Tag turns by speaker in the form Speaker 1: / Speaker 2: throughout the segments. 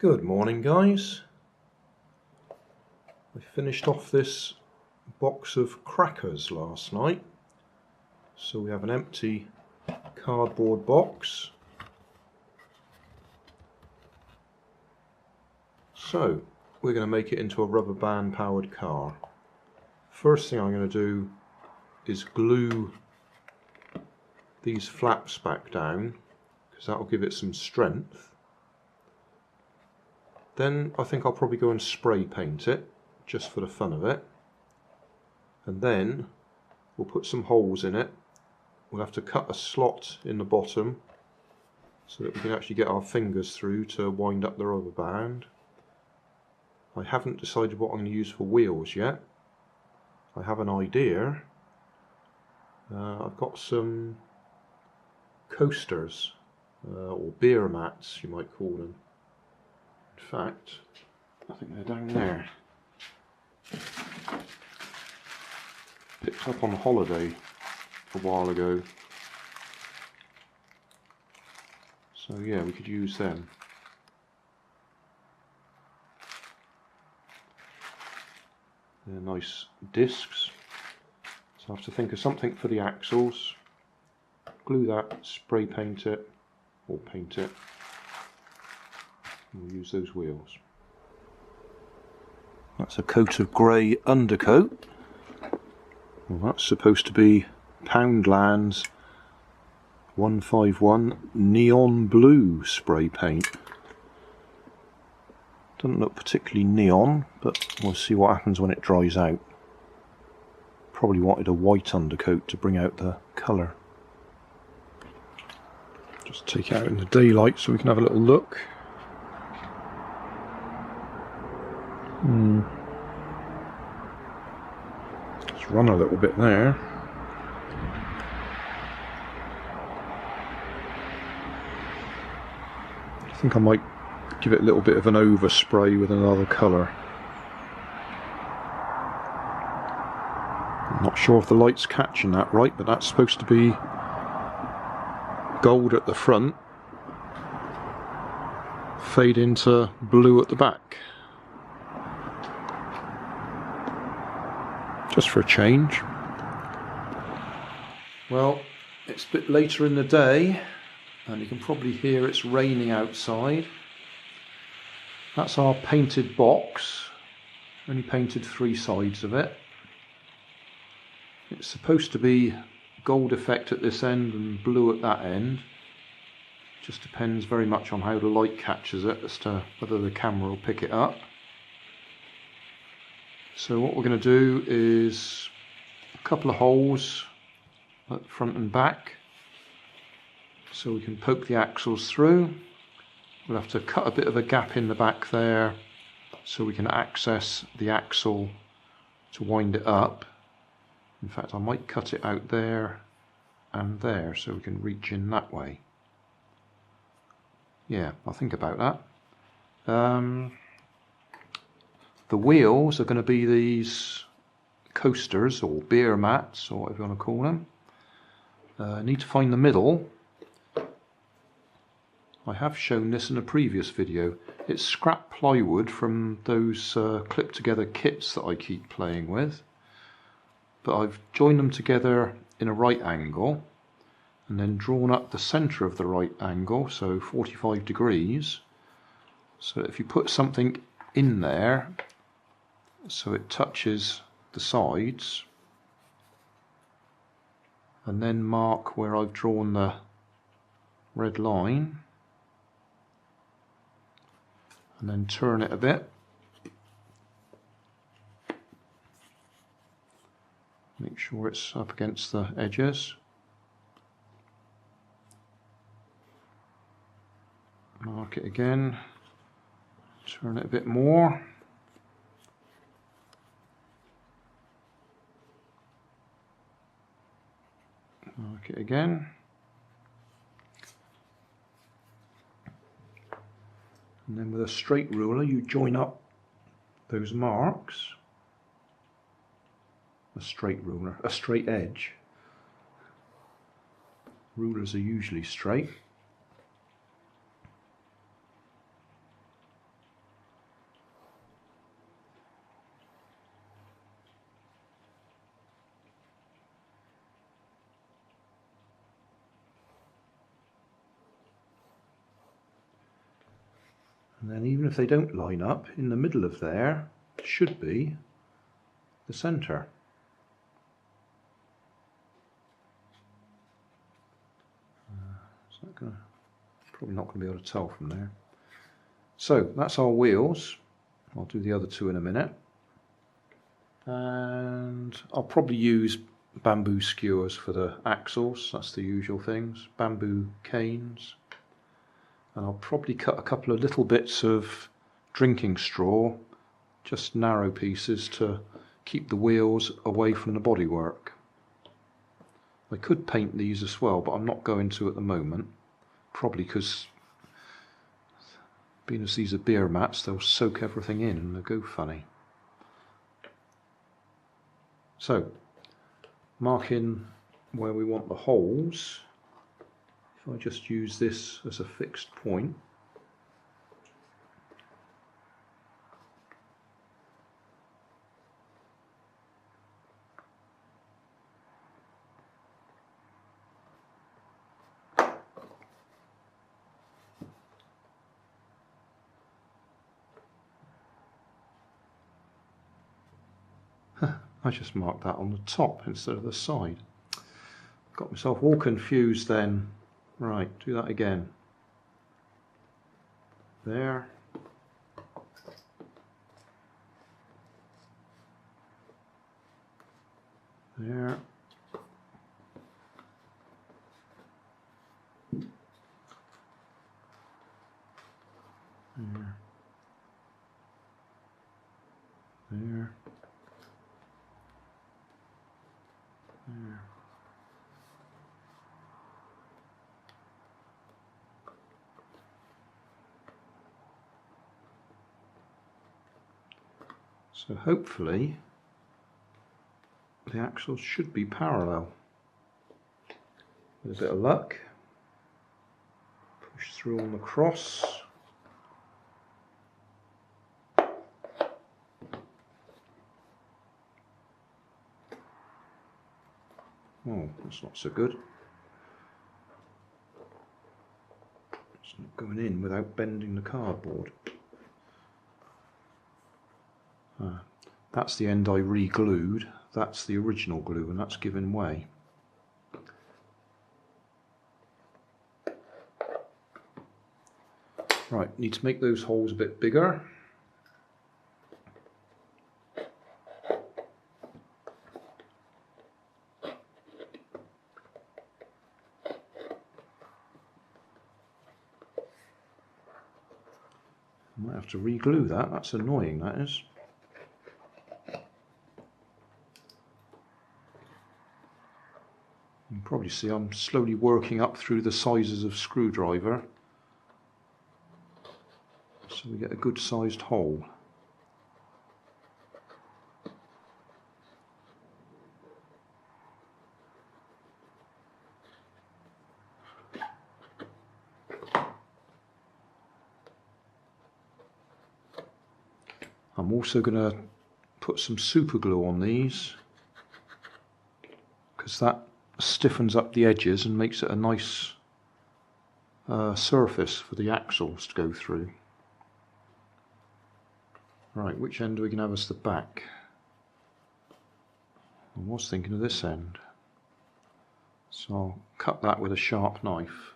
Speaker 1: Good morning, guys. I finished off this box of crackers last night. So we have an empty cardboard box. So we're going to make it into a rubber band powered car. First thing I'm going to do is glue these flaps back down, because that will give it some strength. Then I think I'll probably go and spray paint it, just for the fun of it. And then we'll put some holes in it. We'll have to cut a slot in the bottom so that we can actually get our fingers through to wind up the rubber band. I haven't decided what I'm going to use for wheels yet. I have an idea. I've got some coasters, or beer mats you might call them. In fact, I think they're down there. Picked up on holiday a while ago. So yeah, we could use them. They're nice discs. So I have to think of something for the axles. Glue that, spray paint it, or paint it. We'll use those wheels. That's a coat of grey undercoat. Well, that's supposed to be Poundland's 151 neon blue spray paint. Doesn't look particularly neon, but we'll see what happens when it dries out. Probably wanted a white undercoat to bring out the colour. Just take it out in the daylight so we can have a little look. Just run a little bit there. I think I might give it a little bit of an overspray with another colour. I'm not sure if the light's catching that right, but that's supposed to be gold at the front, fade into blue at the back. Just for a change. Well, it's a bit later in the day and you can probably hear it's raining outside. That's our painted box. Only painted 3 sides of it. It's supposed to be gold effect at this end and blue at that end. Just depends very much on how the light catches it as to whether the camera will pick it up. So what we're going to do is a couple of holes at front and back so we can poke the axles through. We'll have to cut a bit of a gap in the back there so we can access the axle to wind it up. In fact, I might cut it out there and there so we can reach in that way. Yeah, I'll think about that. The wheels are going to be these coasters or beer mats or whatever you want to call them. I need to find the middle. I have shown this in a previous video. It's scrap plywood from those clipped together kits that I keep playing with. But I've joined them together in a right angle and then drawn up the centre of the right angle, so 45 degrees. So if you put something in there so it touches the sides and then mark where I've drawn the red line and then turn it a bit. Make sure it's up against the edges. Mark it again. Turn it a bit more. Mark it again. And then with a straight ruler you join up those marks. A straight ruler, a straight edge. Rulers are usually straight. And then even if they don't line up, in the middle of there should be the centre. Is that gonna, probably not going to be able to tell from there. So that's our wheels. I'll do the other two in a minute. And I'll probably use bamboo skewers for the axles, that's the usual things, bamboo canes. And I'll probably cut a couple of little bits of drinking straw, just narrow pieces to keep the wheels away from the bodywork. I could paint these as well, but I'm not going to at the moment, probably because being as these are beer mats, they'll soak everything in and they'll go funny. So, marking where we want the holes, if I just use this as a fixed point, I just marked that on the top instead of the side. Got myself all confused then. Right, do that again. There. There. There. There. There. So hopefully the axles should be parallel. With a bit of luck, push through on the cross. Oh, that's not so good. It's not going in without bending the cardboard. That's the end I re-glued. That's the original glue and that's given way. Right, need to make those holes a bit bigger. Might have to re-glue that, that's annoying, that is. You can probably see I'm slowly working up through the sizes of screwdriver so we get a good sized hole. I'm also going to put some super glue on these because that stiffens up the edges and makes it a nice surface for the axles to go through. Right, which end are we going to have as the back? I was thinking of this end. So I'll cut that with a sharp knife.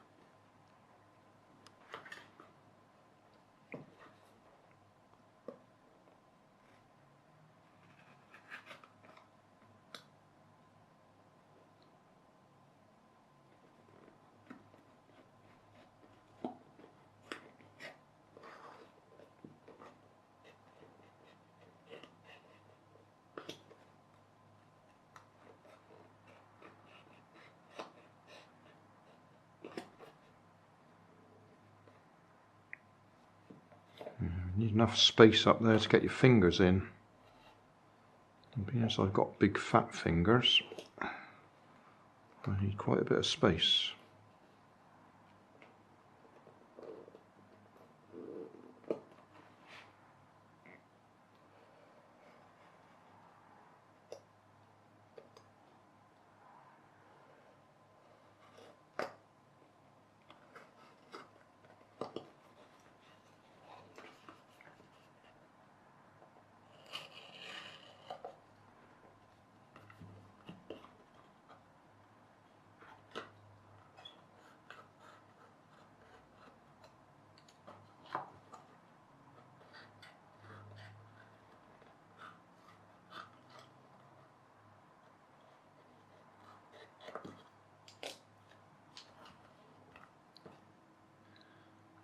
Speaker 1: You need enough space up there to get your fingers in. And because I've got big fat fingers, I need quite a bit of space.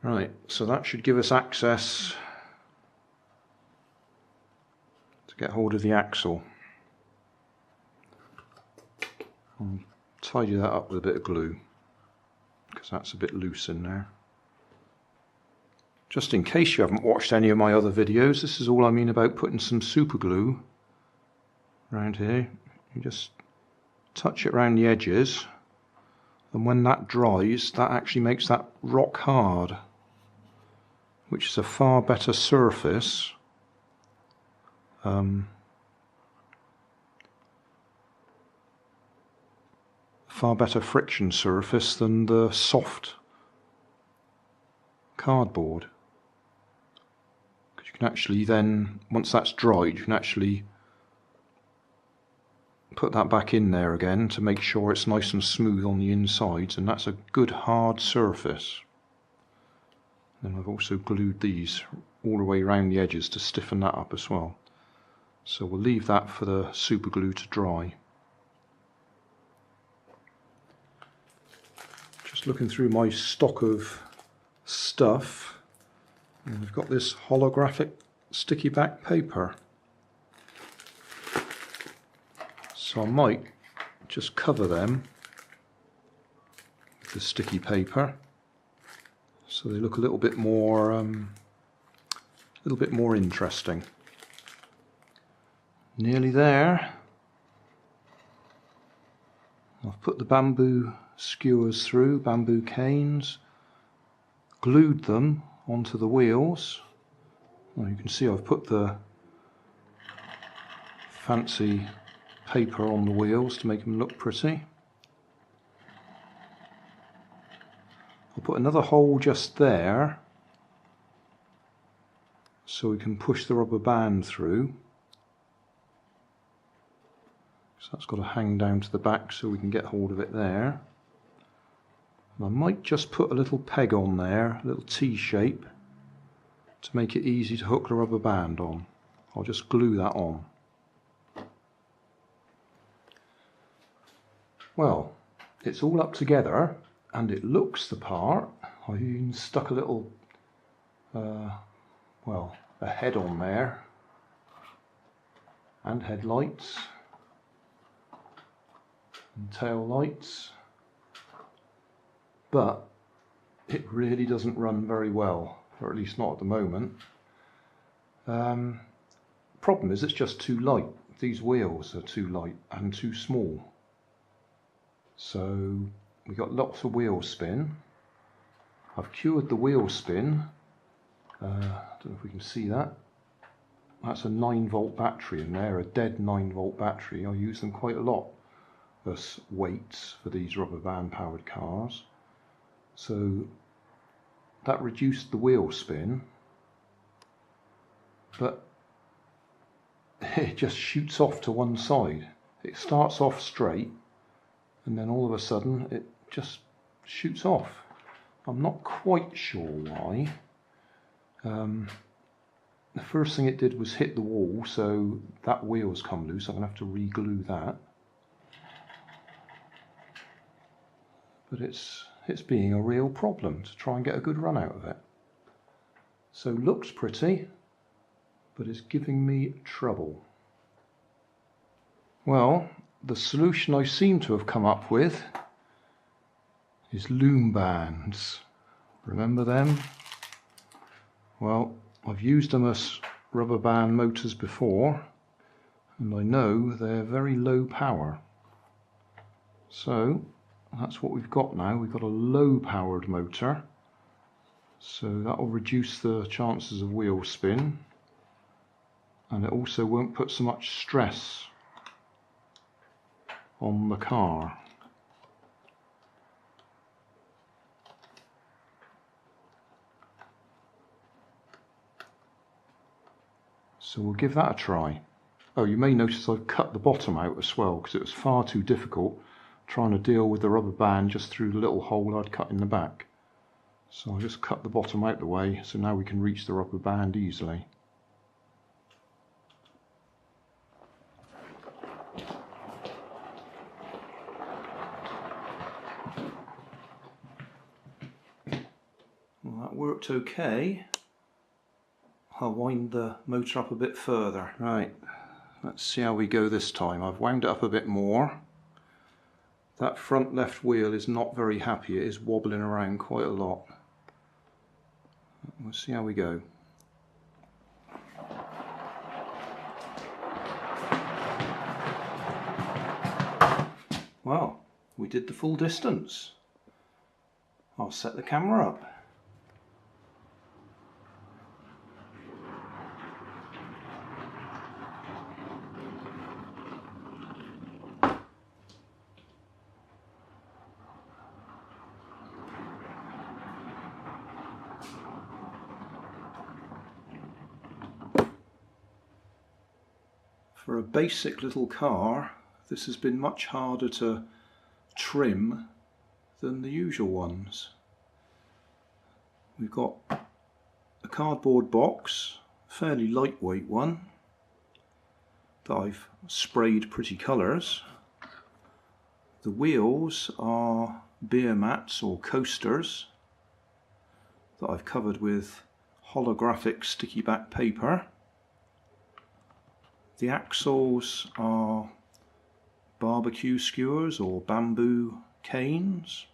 Speaker 1: Right, so that should give us access to get hold of the axle. I'll tidy that up with a bit of glue because that's a bit loose in there. Just in case you haven't watched any of my other videos, this is all I mean about putting some super glue around here. You just touch it around the edges, and when that dries, that actually makes that rock hard, which is a far better surface far better friction surface than the soft cardboard. Because you can actually then, once that's dried, you can actually put that back in there again to make sure it's nice and smooth on the insides, and that's a good hard surface. And I've also glued these all the way around the edges to stiffen that up as well. So we'll leave that for the super glue to dry. Just looking through my stock of stuff, and I've got this holographic sticky back paper. So I might just cover them with the sticky paper, so they look a little bit more interesting. Nearly there. I've put the bamboo skewers through, bamboo canes, glued them onto the wheels. Well, you can see I've put the fancy paper on the wheels to make them look pretty. I'll put another hole just there so we can push the rubber band through. So that's got to hang down to the back so we can get hold of it there. And I might just put a little peg on there, a little T shape, to make it easy to hook the rubber band on. I'll just glue that on. Well, it's all up together and it looks the part. I've even stuck a little, well, a head on there and headlights and tail lights, but it really doesn't run very well, or at least not at the moment. Problem is it's just too light. These wheels are too light and too small. So we got lots of wheel spin. I've cured the wheel spin. I don't know if we can see that. That's a 9-volt battery in there, a dead 9-volt battery. I use them quite a lot as weights for these rubber band powered cars. So that reduced the wheel spin, but it just shoots off to one side. It starts off straight and then all of a sudden it just shoots off. I'm not quite sure why. The first thing it did was hit the wall, so that wheel's come loose. I'm going to have to re-glue that. But it's being a real problem to try and get a good run out of it. So looks pretty, but it's giving me trouble. Well, the solution I seem to have come up with is loom bands. Remember them? Well, I've used them as rubber band motors before, and I know they're very low power. So that's what we've got now. We've got a low powered motor, so that will reduce the chances of wheel spin, and it also won't put so much stress on the car. So we'll give that a try. Oh, you may notice I've cut the bottom out as well, because it was far too difficult trying to deal with the rubber band just through the little hole I'd cut in the back. So I'll just cut the bottom out the way, so now we can reach the rubber band easily. That worked okay. I'll wind the motor up a bit further. Right, let's see how we go this time. I've wound it up a bit more. That front left wheel is not very happy. It is wobbling around quite a lot. We'll see how we go. Well, we did the full distance. I'll set the camera up. For a basic little car, this has been much harder to trim than the usual ones. We've got a cardboard box, a fairly lightweight one, that I've sprayed pretty colours. The wheels are beer mats or coasters that I've covered with holographic sticky back paper. The axles are barbecue skewers or bamboo canes.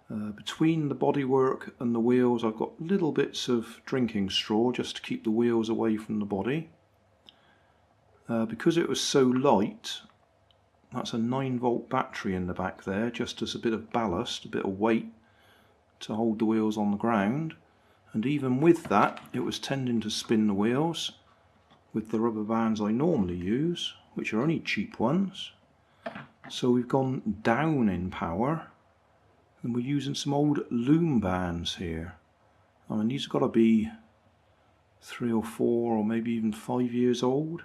Speaker 1: Between the bodywork and the wheels I've got little bits of drinking straw just to keep the wheels away from the body. Because it was so light, that's a 9-volt battery in the back there, just as a bit of ballast, a bit of weight to hold the wheels on the ground. And even with that, it was tending to spin the wheels with the rubber bands I normally use, which are only cheap ones. So we've gone down in power, and we're using some old loom bands here. I mean, these have got to be 3 or 4 or maybe even 5 years old.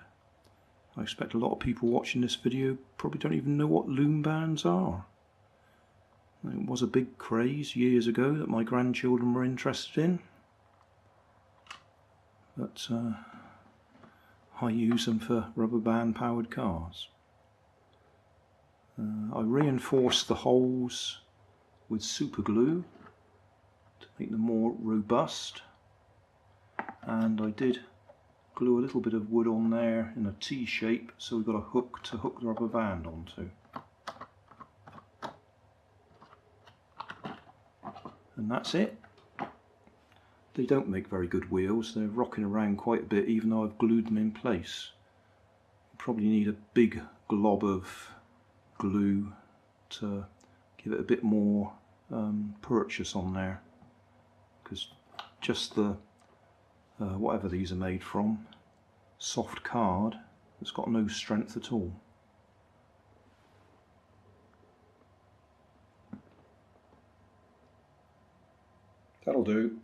Speaker 1: I expect a lot of people watching this video probably don't even know what loom bands are. It was a big craze years ago that my grandchildren were interested in, but I use them for rubber band powered cars. I reinforced the holes with super glue to make them more robust, and I did glue a little bit of wood on there in a T shape, so we've got a hook to hook the rubber band onto. And that's it. They don't make very good wheels, they're rocking around quite a bit even though I've glued them in place. You probably need a big glob of glue to give it a bit more purchase on there, because just the whatever these are made from, soft card, it's got no strength at all. That'll do.